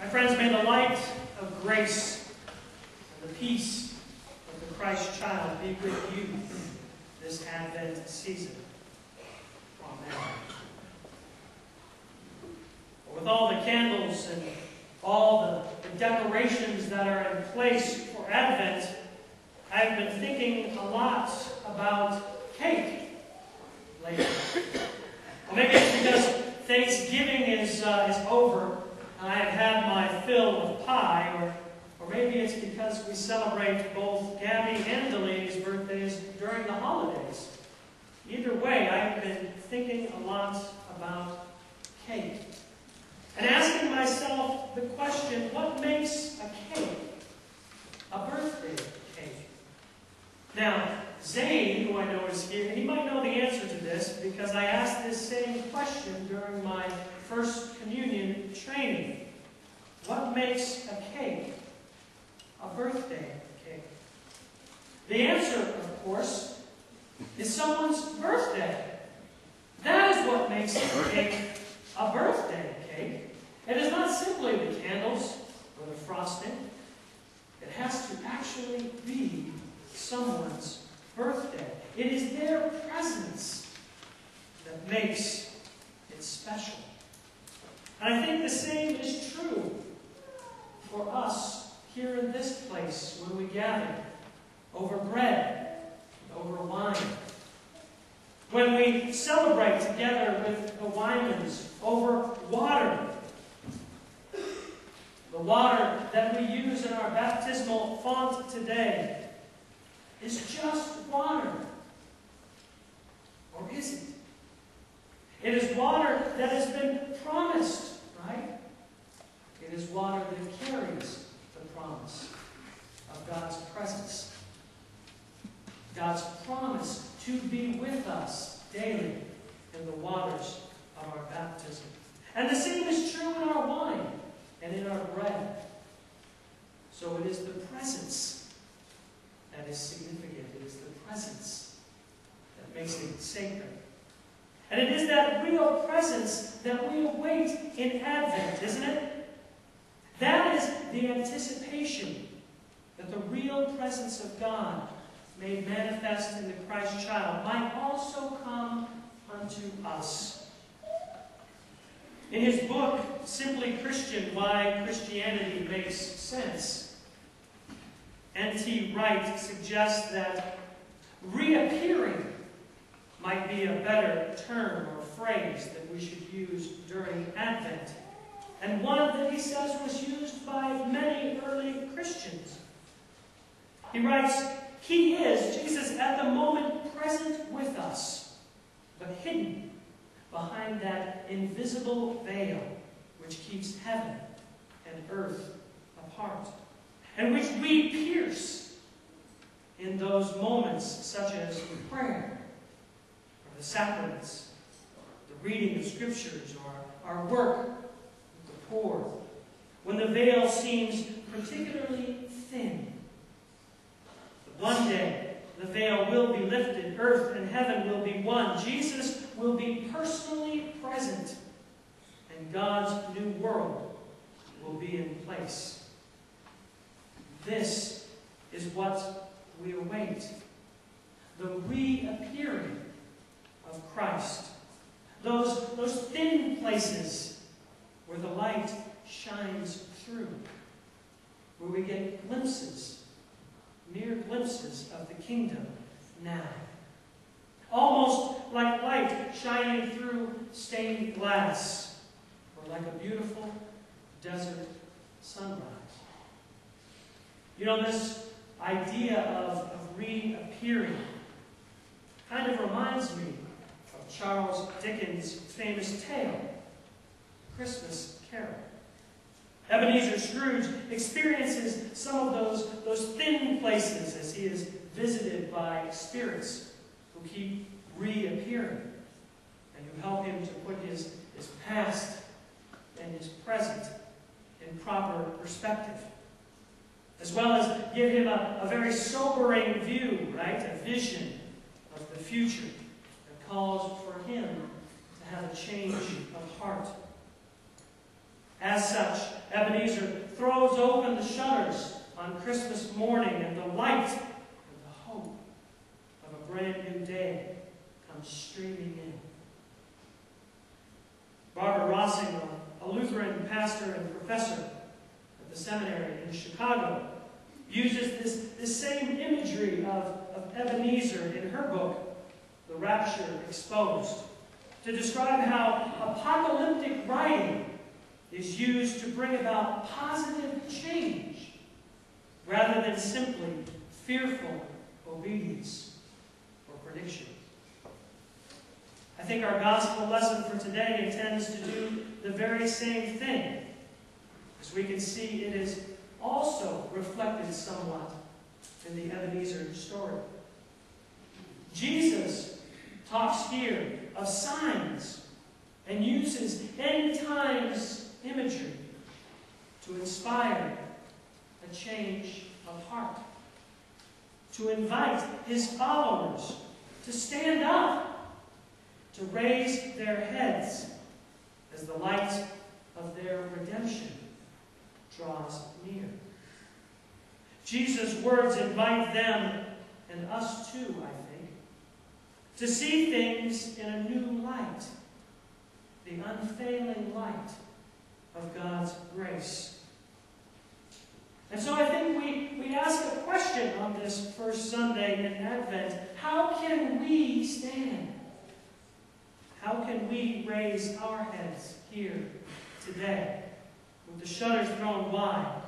My friends, may the light of grace and the peace of the Christ child be with you this Advent season. Amen. With all the candles and all the decorations that are in place for Advent, I've been thinking a lot about cake lately. Well, maybe it's because Thanksgiving is over and I have had my fill of pie, or maybe it's because we celebrate both Gabby and Delaney's birthdays during the holidays. Either way, I've been thinking a lot about cake. And asking myself the question, what makes a cake a birthday cake? Now, Zane, who I know is here, he might know the answer to this because I asked this same question during my First Communion training. What makes a cake a birthday cake? The answer, of course, is someone's birthday. That is what makes a cake a birthday cake. It is not simply the candles or the frosting. It has to actually be someone's birthday. It is their presence that makes it special. And I think the same is true for us here in this place when we gather over bread and over wine. When we celebrate together with the Wymans over water. The water that we use in our baptismal font today is just water. Or is it? It is water that has been promised, right? It is water that carries the promise of God's presence. God's promise to be with us daily in the waters of our baptism. And the same is true in our wine and in our bread. So it is the presence that is significant. It is the presence that makes it sacred. And it is that real presence that we await in Advent, isn't it? That is the anticipation that the real presence of God, made manifest in the Christ child, might also come unto us. In his book, Simply Christian, Why Christianity Makes Sense, N.T. Wright suggests that reappearing might be a better term or phrase that we should use during Advent, and one that he says was used by many early Christians. He writes, He is, Jesus, at the moment present with us, but hidden behind that invisible veil which keeps heaven and earth apart, and which we pierce in those moments such as prayer, or the sacraments, the reading of scriptures, or our work with the poor, when the veil seems particularly thin. But one day, the veil will be lifted, earth and heaven will be one. Jesus will be personally present, and God's new world will be in place. This is what we await. The reappearing of Christ. Those thin places where the light shines through, where we get glimpses, mere glimpses of the kingdom now. Almost like light shining through stained glass, or like a beautiful desert sunrise. You know, this idea of reappearing kind of reminds me of Charles Dickens' famous tale, Christmas Carol. Ebenezer Scrooge experiences some of those thin places as he is visited by spirits who keep reappearing and who help him to put his past and his present in proper perspective, as well as give him a very sobering view, right? A vision of the future that calls for him to have a change of heart. As such, Ebenezer throws open the shutters on Christmas morning, and the light and the hope of a brand new day comes streaming in. Barbara Rossing, a Lutheran pastor and professor at the seminary in Chicago, uses this same imagery of Ebenezer in her book, The Rapture Exposed, to describe how apocalyptic writing is used to bring about positive change rather than simply fearful obedience or prediction. I think our gospel lesson for today intends to do the very same thing. As we can see, it is also reflected somewhat in the Ebenezer story. Jesus talks here of signs and uses end times imagery to inspire a change of heart, to invite his followers to stand up, to raise their heads as the light of their redemption draws near. Jesus' words invite them, and us too, I think, to see things in a new light, the unfailing light of God's grace. And so I think we ask a question on this first Sunday in Advent. How can we stand? How can we raise our heads here today with the shutters thrown wide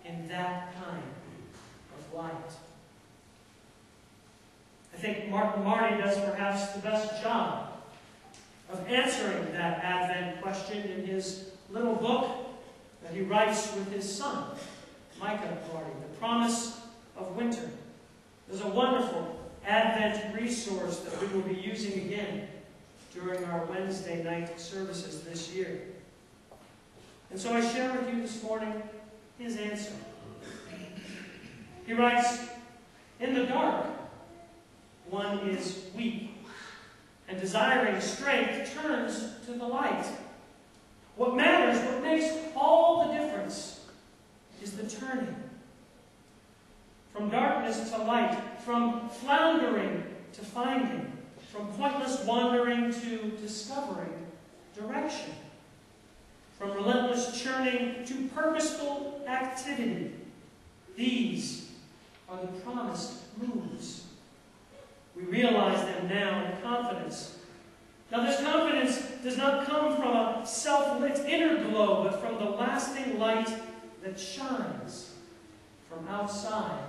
in that kind of light? I think Marty does perhaps the best job of answering that Advent question in his little book that he writes with his son, Micah Marty, The Promise of Winter. There's a wonderful Advent resource that we will be using again during our Wednesday night services this year. And so I share with you this morning his answer. He writes, "In the dark, one is weak, and desiring strength turns to the light. What matters, what makes all the difference, is the turning. From darkness to light, from floundering to finding, from pointless wandering to discovering direction, from relentless churning to purposeful activity. These are the promised moves. We realize them now in confidence. Now this confidence does not come from a self-lit inner glow, but from the lasting light that shines from outside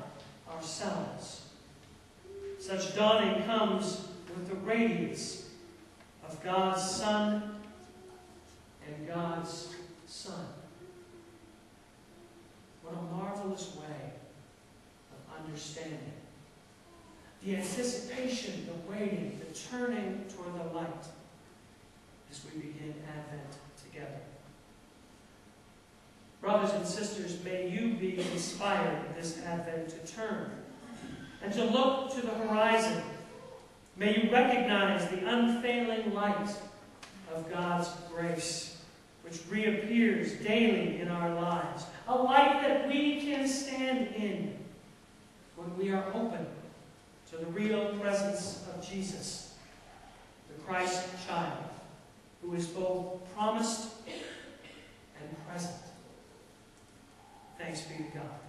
ourselves. Such dawning comes with the radiance of God's Son and God's Son." What a marvelous way of understanding. The anticipation, the waiting, the turning toward the light as we begin Advent together. Brothers and sisters, may you be inspired this Advent to turn and to look to the horizon. May you recognize the unfailing light of God's grace, which reappears daily in our lives. A light that we can stand in when we are open to the real presence of Jesus, the Christ child, who is both promised and present. Thanks be to God.